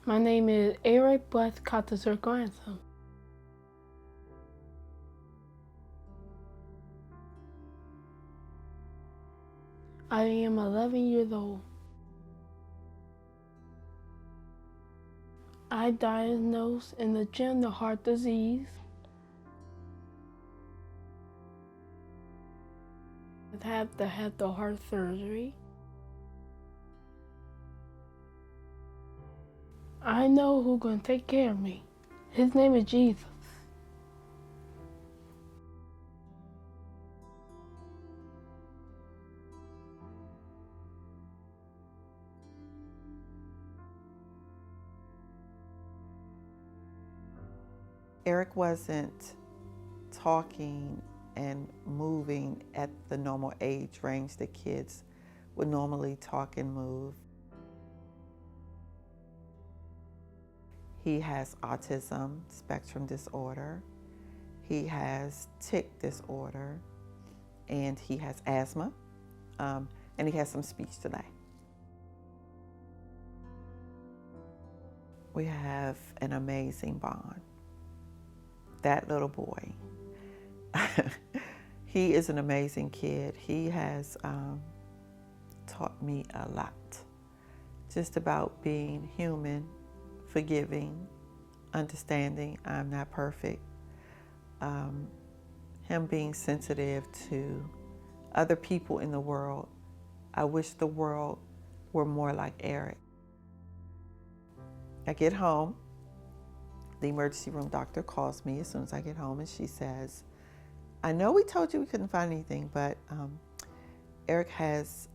My name is Eric Blythe Grantham. I am 11 years old. I diagnosed in the Congenital Heart Disease. I have to have the heart surgery. I know who's going to take care of me. His name is Jesus. Eric wasn't talking and moving at the normal age range that kids would normally talk and move. He has autism spectrum disorder. He has tic disorder, and he has asthma, and he has some speech delay. We have an amazing bond. That little boy, he is an amazing kid. He has taught me a lot, just about being human, forgiving, understanding. I'm not perfect. Him being sensitive to other people in the world. I wish the world were more like Eric. I get home, the emergency room doctor calls me as soon as I get home, and she says, I know we told you we couldn't find anything, but Eric has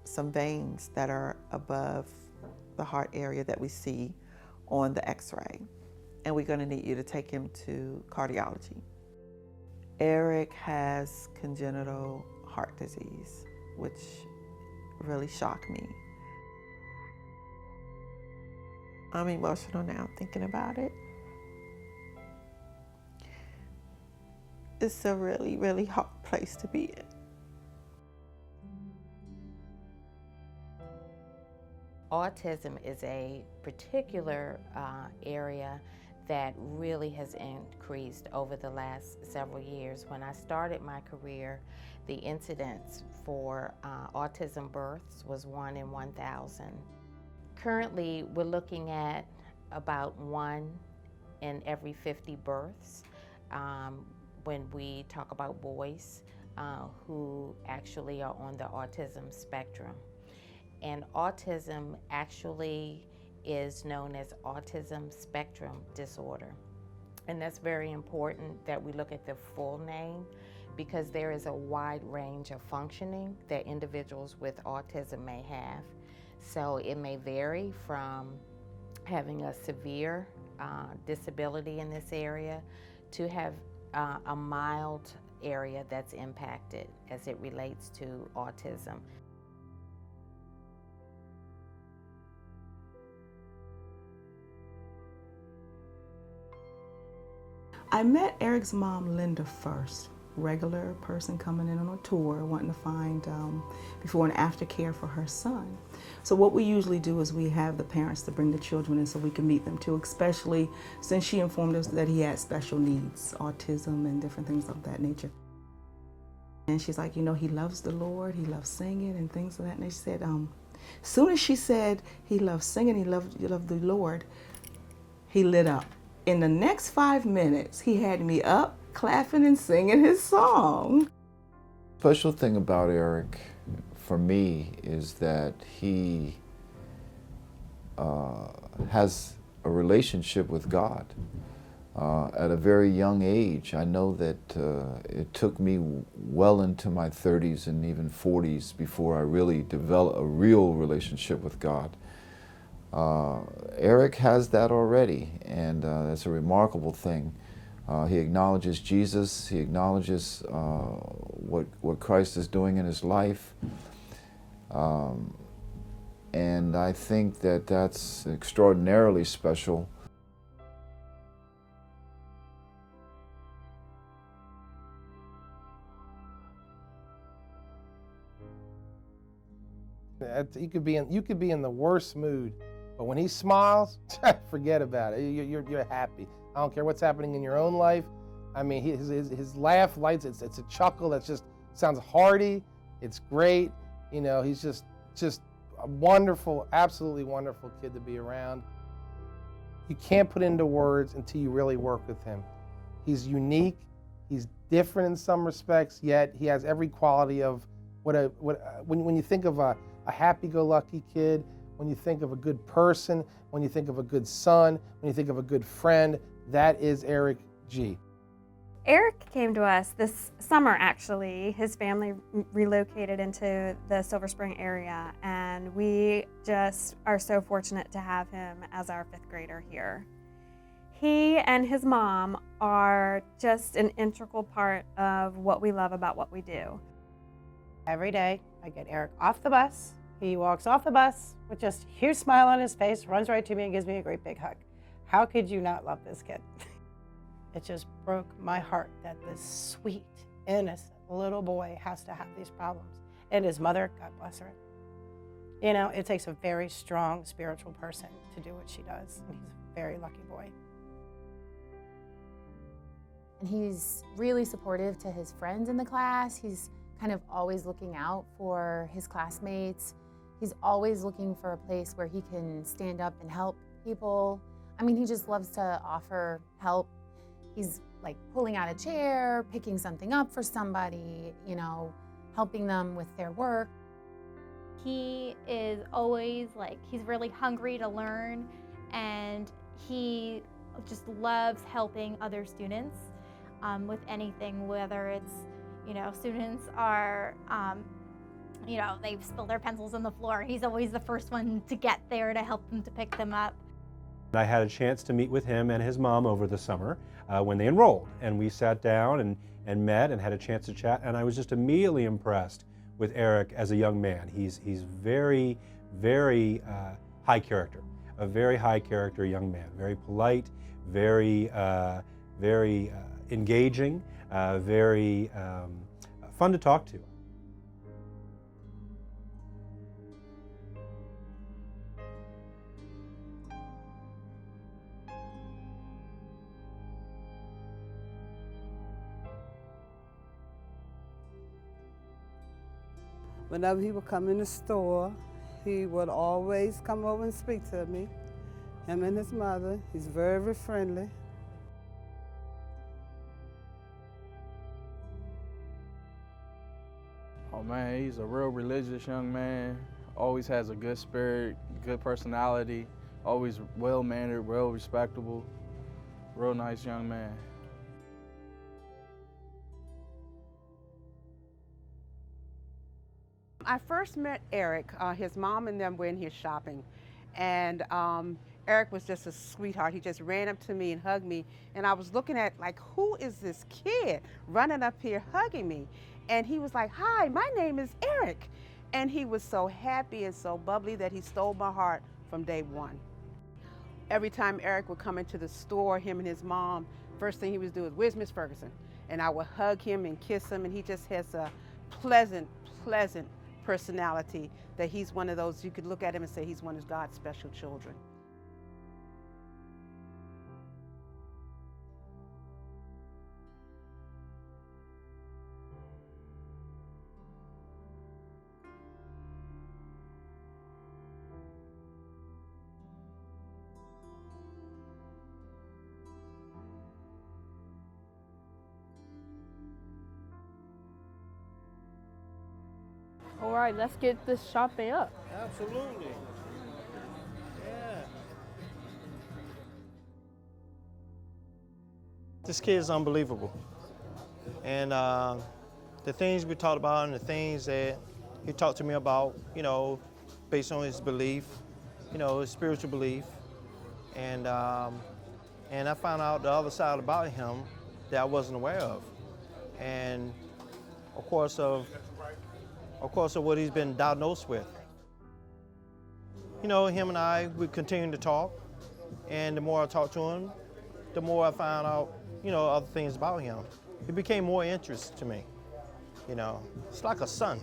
some veins that are above the heart area that we see on the x-ray, and we're going to need you to take him to cardiology. Eric has congenital heart disease, which really shocked me. I'm emotional now thinking about it. It's a really, really hard place to be in. Autism is a particular area that really has increased over the last several years. When I started my career, the incidence for autism births was 1 in 1,000. Currently, we're looking at about 1 in every 50 births when we talk about boys who actually are on the autism spectrum. And autism actually is known as autism spectrum disorder. And that's very important that we look at the full name, because there is a wide range of functioning that individuals with autism may have. So it may vary from having a severe disability in this area to have a mild area that's impacted as it relates to autism. I met Eric's mom, Linda, first. Regular person coming in on a tour, wanting to find before and after care for her son. So what we usually do is we have the parents to bring the children in so we can meet them too, especially since she informed us that he had special needs, autism and different things of that nature. And she's like, you know, he loves the Lord, he loves singing and things of that. And she said, soon as she said he loves singing, he loved the Lord, he lit up. In the next 5 minutes, he had me up, clapping and singing his song. Special thing about Eric, for me, is that he has a relationship with God. At a very young age, I know that it took me well into my 30s and even 40s before I really developed a real relationship with God. Eric has that already, and that's a remarkable thing. He acknowledges Jesus, he acknowledges what Christ is doing in his life, and I think that that's extraordinarily special. You could be in the worst mood, But when he smiles, forget about it. You're happy. I don't care what's happening in your own life. I mean, his laugh lights, it's a chuckle that just sounds hearty. It's great. You know, he's just a wonderful, absolutely wonderful kid to be around. You can't put into words until you really work with him. He's unique. He's different in some respects, yet he has every quality of when you think of a happy-go-lucky kid, when you think of a good person, when you think of a good son, when you think of a good friend, that is Eric G. Eric came to us this summer, actually. His family relocated into the Silver Spring area, and we just are so fortunate to have him as our 5th grader here. He and his mom are just an integral part of what we love about what we do. Every day, I get Eric off the bus. He walks off the bus with just a huge smile on his face, runs right to me and gives me a great big hug. How could you not love this kid? It just broke my heart that this sweet, innocent little boy has to have these problems. And his mother, God bless her. You know, it takes a very strong spiritual person to do what she does. And he's a very lucky boy. And he's really supportive to his friends in the class. He's kind of always looking out for his classmates. He's always looking for a place where he can stand up and help people. I mean, he just loves to offer help. He's like pulling out a chair, picking something up for somebody, you know, helping them with their work. He is always he's really hungry to learn, and he just loves helping other students with anything, whether it's, you know, students are, you know, they've spilled their pencils on the floor. He's always the first one to get there to help them to pick them up. I had a chance to meet with him and his mom over the summer when they enrolled, and we sat down and met and had a chance to chat, and I was just immediately impressed with Eric as a young man. He's very, very high character, a very high character young man, very polite, very engaging, very fun to talk to. Whenever he would come in the store, he would always come over and speak to me. Him and his mother. He's very, very friendly. Oh man, he's a real religious young man. Always has a good spirit, good personality, always well-mannered, well respectable. Real nice young man. I first met Eric. His mom and them were in here shopping, and Eric was just a sweetheart. He just ran up to me and hugged me, and I was looking at who is this kid running up here hugging me? And he was like, "Hi, my name is Eric." And he was so happy and so bubbly that he stole my heart from day one. Every time Eric would come into the store, him and his mom, first thing he would do is, "Where's Miss Ferguson?" And I would hug him and kiss him, and he just has a pleasant personality that he's one of those, you could look at him and say he's one of God's special children. All right, let's get this shopping up. Absolutely. Yeah. This kid is unbelievable. And the things we talked about and the things that he talked to me about, you know, based on his belief, you know, his spiritual belief. And I found out the other side about him that I wasn't aware of. And of course of what he's been diagnosed with. You know, him and I, we continue to talk, and the more I talked to him, the more I found out, you know, other things about him. He became more interested to me, you know. It's like a son.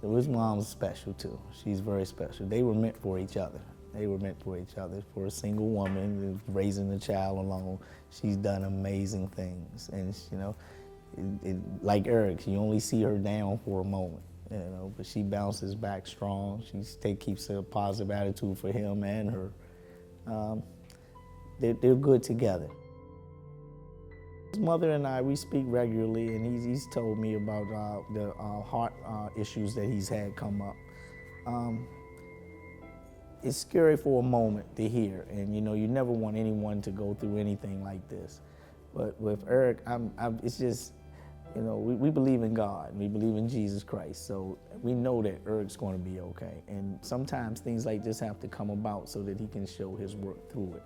His mom's special too. She's very special. They were meant for each other. They were meant for each other. For a single woman raising a child alone, she's done amazing things. And you know, like Eric, you only see her down for a moment, you know, but she bounces back strong. She keeps a positive attitude for him and her. They're good together. His mother and I, we speak regularly, and he's told me about the heart issues that he's had come up. It's scary for a moment to hear, and you know, you never want anyone to go through anything like this. But with Eric, it's just, you know, we believe in God, we believe in Jesus Christ, so we know that Eric's going to be okay. And sometimes things like this have to come about so that he can show his work through it.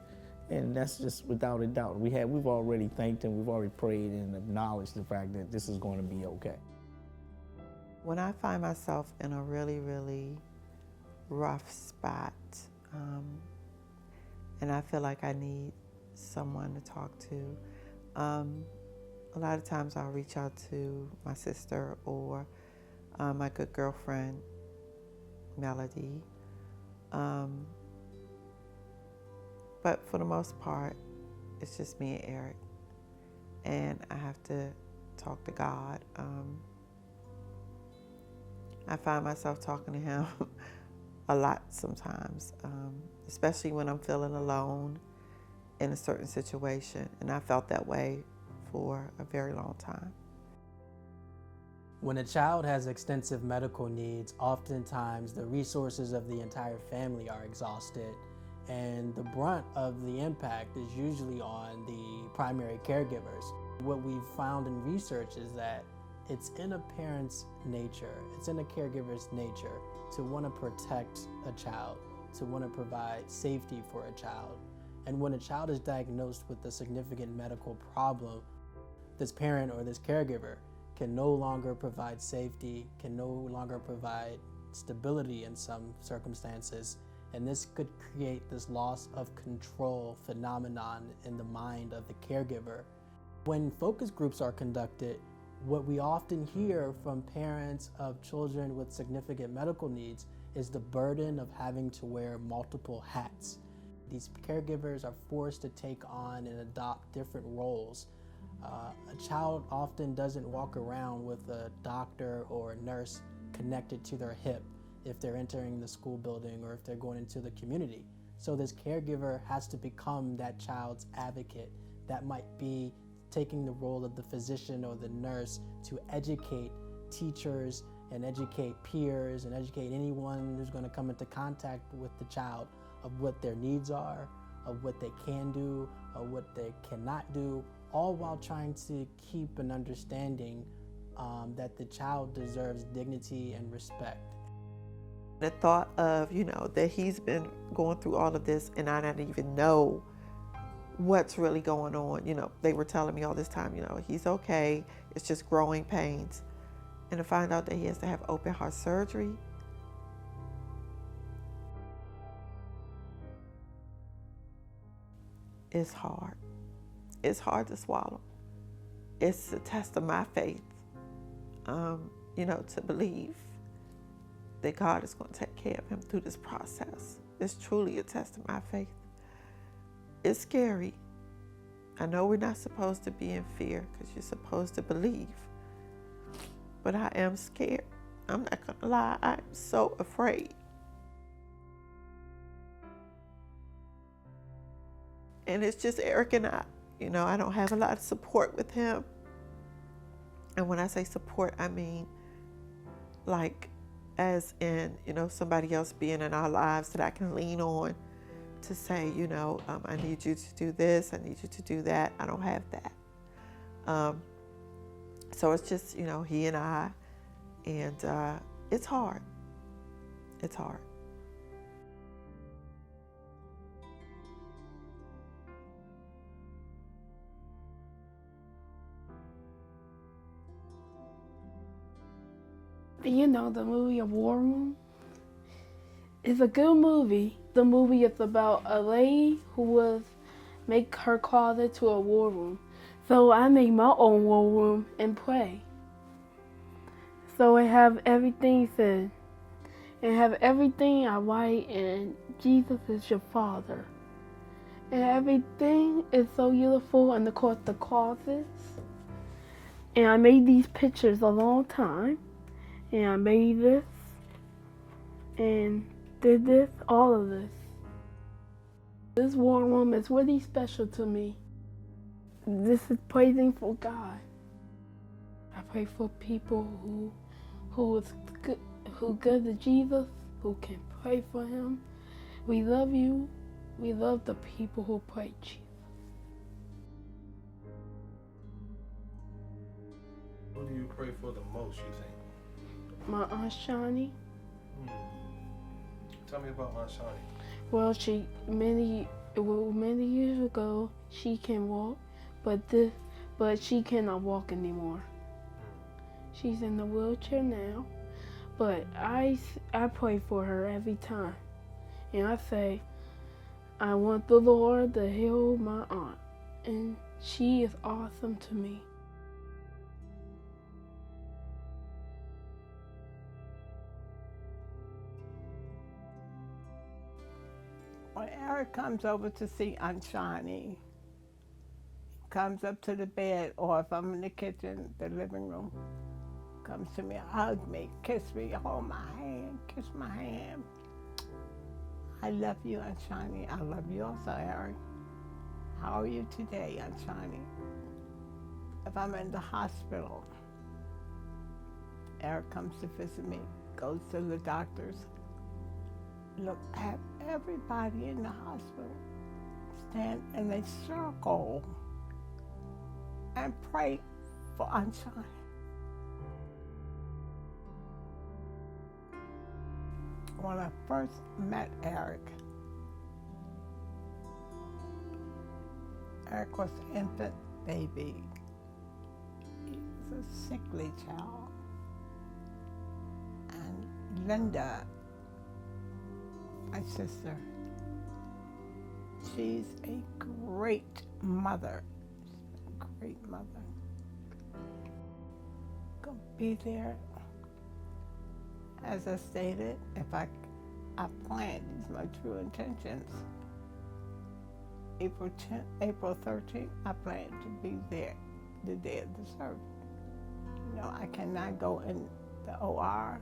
And that's just without a doubt. We've already thanked him, we've already prayed and acknowledged the fact that this is going to be okay. When I find myself in a really, really rough spot, and I feel like I need someone to talk to, a lot of times I'll reach out to my sister or my good girlfriend, Melody. But for the most part, it's just me and Eric. And I have to talk to God. I find myself talking to him a lot sometimes, especially when I'm feeling alone in a certain situation. And I felt that way for a very long time. When a child has extensive medical needs, oftentimes the resources of the entire family are exhausted, and the brunt of the impact is usually on the primary caregivers. What we've found in research is that it's in a parent's nature, it's in a caregiver's nature to want to protect a child, to want to provide safety for a child. And when a child is diagnosed with a significant medical problem, this parent or this caregiver can no longer provide safety, can no longer provide stability in some circumstances, and this could create this loss of control phenomenon in the mind of the caregiver. When focus groups are conducted, what we often hear from parents of children with significant medical needs is the burden of having to wear multiple hats. These caregivers are forced to take on and adopt different roles. A child often doesn't walk around with a doctor or a nurse connected to their hip if they're entering the school building or if they're going into the community. So this caregiver has to become that child's advocate. That might be taking the role of the physician or the nurse to educate teachers and educate peers and educate anyone who's going to come into contact with the child of what their needs are, of what they can do, of what they cannot do, all while trying to keep an understanding that the child deserves dignity and respect. The thought of, you know, that he's been going through all of this and I didn't even know what's really going on. You know, they were telling me all this time, you know, he's okay, it's just growing pains. And to find out that he has to have open heart surgery. It's hard. It's hard to swallow. It's a test of my faith, you know, to believe that God is going to take care of him through this process. It's truly a test of my faith. It's scary. I know we're not supposed to be in fear because you're supposed to believe, but I am scared. I'm not going to lie. I'm so afraid. And it's just Eric and I. You know, I don't have a lot of support with him. And when I say support, I mean like as in, you know, somebody else being in our lives that I can lean on to say, you know, I need you to do this, I need you to do that. I don't have that. So it's just, you know, he and I, and it's hard. It's hard. You know the movie A War Room? It's a good movie. The movie is about a lady who was make her closet to a war room. So I made my own war room and pray. So I have everything said. And have everything I write, and Jesus is your Father. And everything is so beautiful, and of course the causes. And I made these pictures a long time. And I made this. And did this, all of this. This war room is really special to me. This is praising for God. I pray for people who good to Jesus, who can pray for him. We love you. We love the people who pray Jesus. Who do you pray for the most, you think? My Aunt Shani. Tell me about Aunt Shani. Well, many years ago she can walk, but she cannot walk anymore. She's in a wheelchair now, but I pray for her every time, and I say, I want the Lord to heal my aunt, and she is awesome to me. When Eric comes over to see Aunt Shani, comes up to the bed, or if I'm in the kitchen, the living room, comes to me, hug me, kiss me, hold my hand, kiss my hand. I love you, Aunt Shani. I love you also, Eric. How are you today, Aunt Shani? If I'm in the hospital, Eric comes to visit me, goes to the doctors, look at everybody in the hospital, stand in a circle and pray for Aunt Shani. When I first met Eric, Eric was an infant baby. He was a sickly child. And Linda, my sister, she's a great mother. She's a great mother. Gonna be there. As I stated, if I plan, these are my true intentions. April 13th, I plan to be there the day of the service. You know, I cannot go in the OR.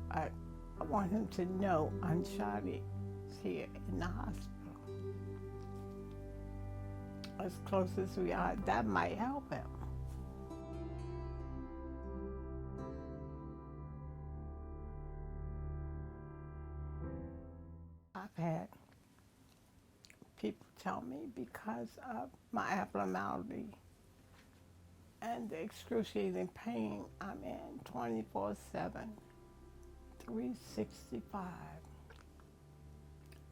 I want him to know Aunt Shani is here in the hospital. As close as we are, that might help him. I've had people tell me because of my abnormality and the excruciating pain I'm in 24/7, 365.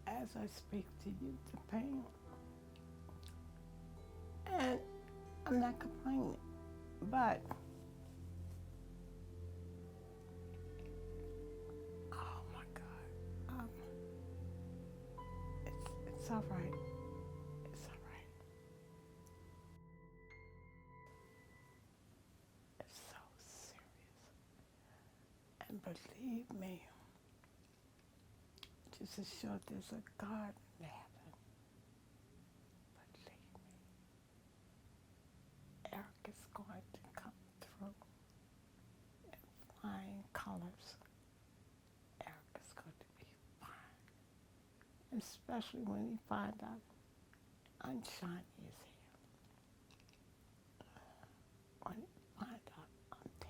As I speak to you, the pain. And I'm not complaining, but oh my God, it's all right. It's all right. It's so serious. And believe me, just as sure there's a God in heaven, believe me, Eric is going to come through in flying colors. Eric is going to be fine, especially when he finds out Aunt Shani is here. When he finds out I'm there.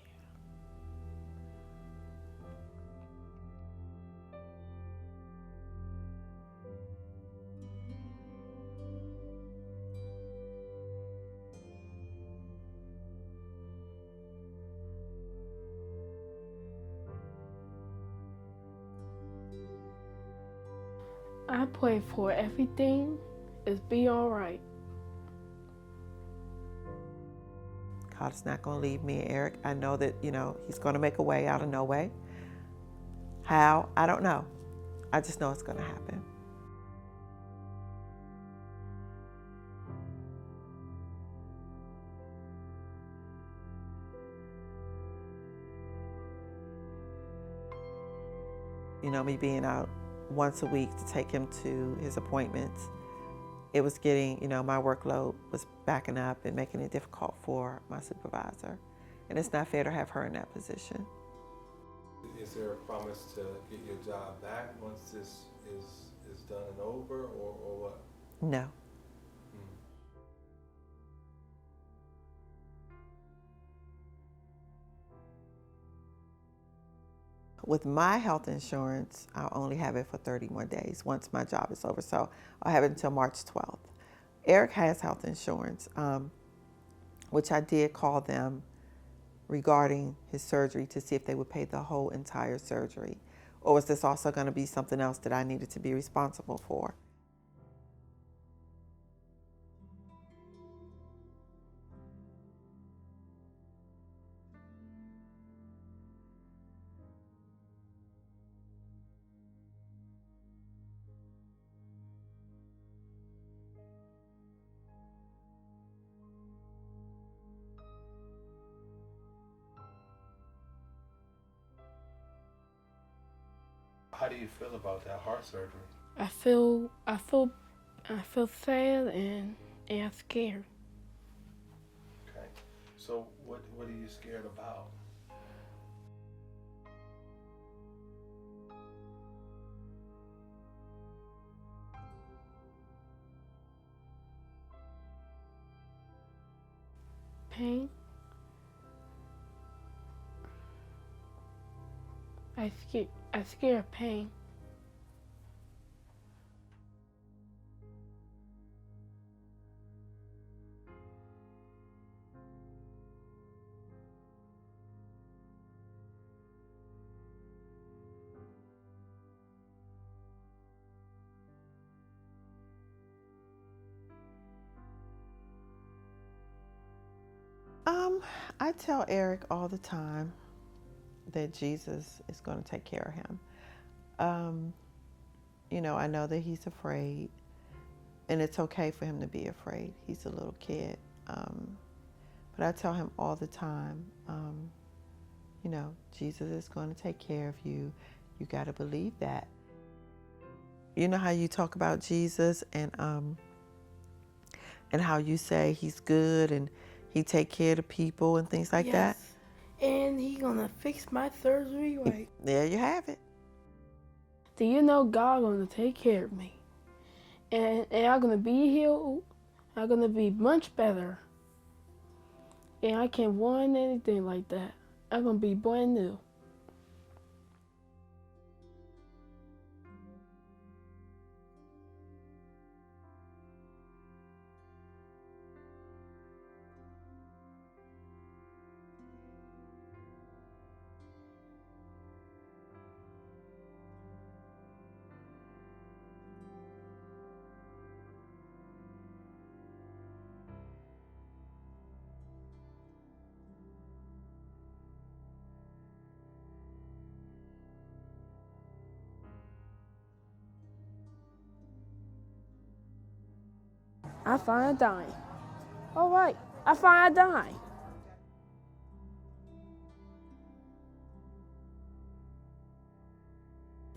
I pray for everything is be all right. God's not going to leave me and Eric. I know that, he's going to make a way out of no way. How? I don't know. I just know it's going to happen. me being out once a week to take him to his appointments, it was getting, my workload was backing up and making it difficult for my supervisor. And it's not fair to have her in that position. Is there a promise to get your job back once this is done and over, or what? No. With my health insurance, I'll only have it for 30 more days once my job is over. So I'll have it until March 12th. Eric has health insurance, which I did call them regarding his surgery to see if they would pay the whole entire surgery. Or was this also going to be something else that I needed to be responsible for? How do you feel about that heart surgery? I feel sad and scared. Okay. So what are you scared about? Pain. I scared of pain. I tell Eric all the time that Jesus is going to take care of him. I know that he's afraid, and it's okay for him to be afraid. He's a little kid. But I tell him all the time, Jesus is going to take care of you. You got to believe that. You know how you talk about Jesus and how you say he's good and he take care of people and things like that? And he gonna fix my surgery right. There you have it. Do you know God gonna take care of me? And I'm gonna be healed. I'm gonna be much better. And I can't want anything like that. I'm gonna be brand new. I find a dime. All right, I find a dime.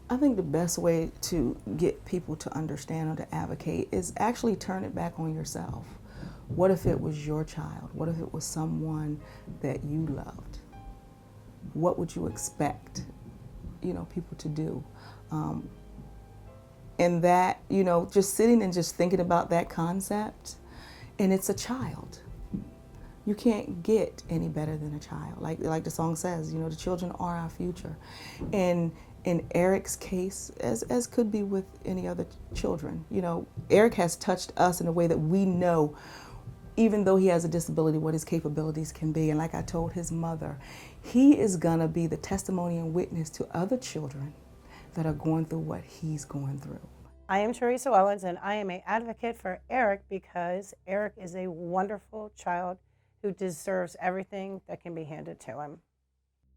I think the best way to get people to understand or to advocate is actually turn it back on yourself. What if it was your child? What if it was someone that you loved? What would you expect, people to do? And that, just sitting and just thinking about that concept, and it's a child. You can't get any better than a child. Like the song says, the children are our future. And in Eric's case, as could be with any other children, Eric has touched us in a way that we know, even though he has a disability, what his capabilities can be. And like I told his mother, he is gonna be the testimony and witness to other children that are going through what he's going through. I am Teresa Wellens, and I am an advocate for Eric because Eric is a wonderful child who deserves everything that can be handed to him.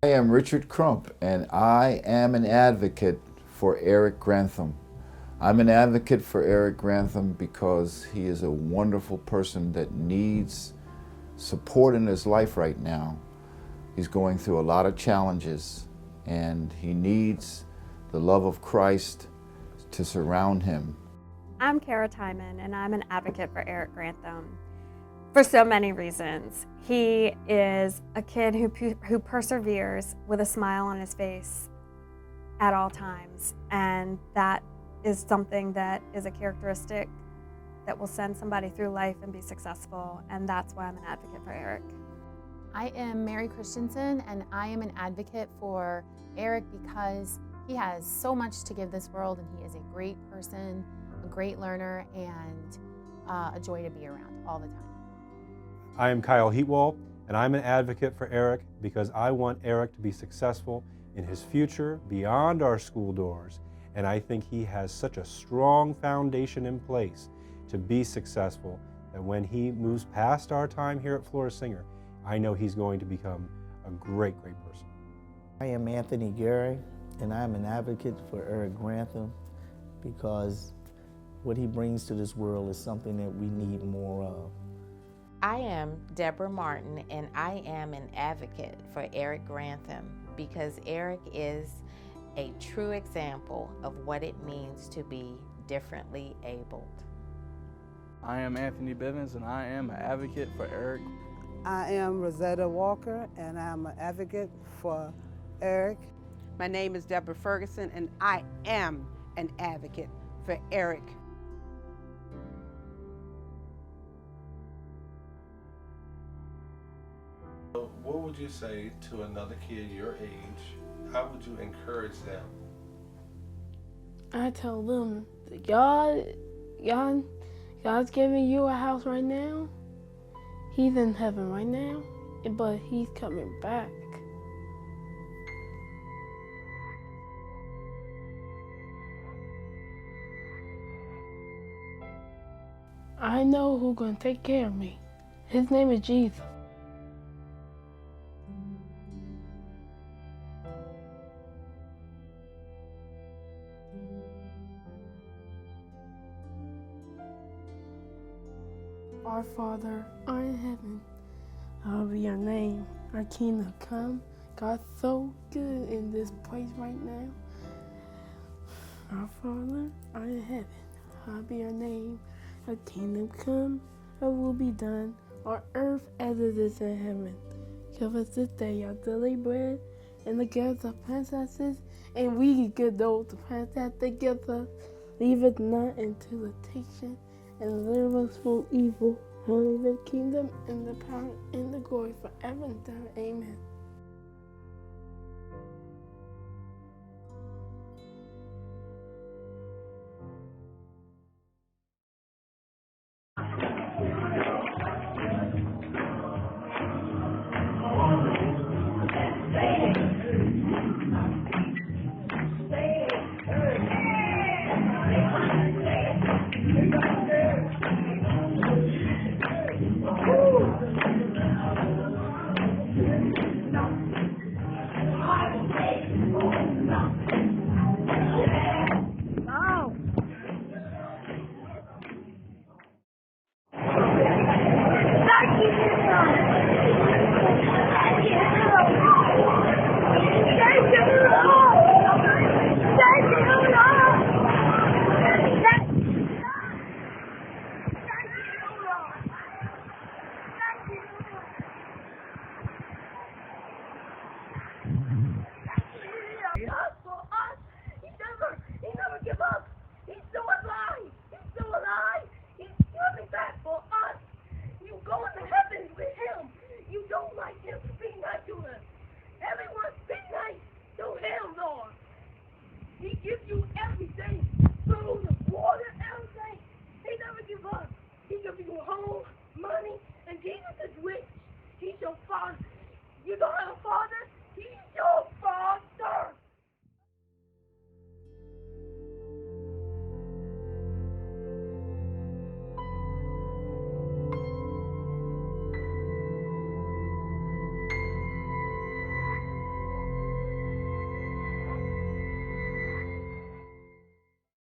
I am Richard Crump, and I am an advocate for Eric Grantham. I'm an advocate for Eric Grantham because he is a wonderful person that needs support in his life right now. He's going through a lot of challenges, and he needs the love of Christ to surround him. I'm Kara Timon, and I'm an advocate for Eric Grantham for so many reasons. He is a kid who perseveres with a smile on his face at all times, and that is something that is a characteristic that will send somebody through life and be successful, and that's why I'm an advocate for Eric. I am Mary Christensen, and I am an advocate for Eric because he has so much to give this world, and he is a great person, a great learner, and a joy to be around all the time. I am Kyle Heatwall, and I'm an advocate for Eric because I want Eric to be successful in his future beyond our school doors. And I think he has such a strong foundation in place to be successful that when he moves past our time here at Florida Singer, I know he's going to become a great, great person. I am Anthony Gary, and I'm an advocate for Eric Grantham because what he brings to this world is something that we need more of. I am Deborah Martin, and I am an advocate for Eric Grantham because Eric is a true example of what it means to be differently abled. I am Anthony Bivens, and I am an advocate for Eric. I am Rosetta Walker, and I'm an advocate for Eric. My name is Deborah Ferguson, and I am an advocate for Eric. What would you say to another kid your age? How would you encourage them? I tell them, God's giving you a house right now. He's in heaven right now, but he's coming back. I know who's going to take care of me. His name is Jesus. Our Father, art in heaven, hallowed be your name. Our kingdom come. God's so good in this place right now. Our Father, art in heaven, hallowed be your name. Our kingdom come. Our will be done on earth as it is in heaven. Give us this day our daily bread, and forgive us our trespasses, and we give those trespasses they give us. Leave us not into temptation, and deliver us from evil. Holy the kingdom, and the power, and the glory forever and ever. Amen.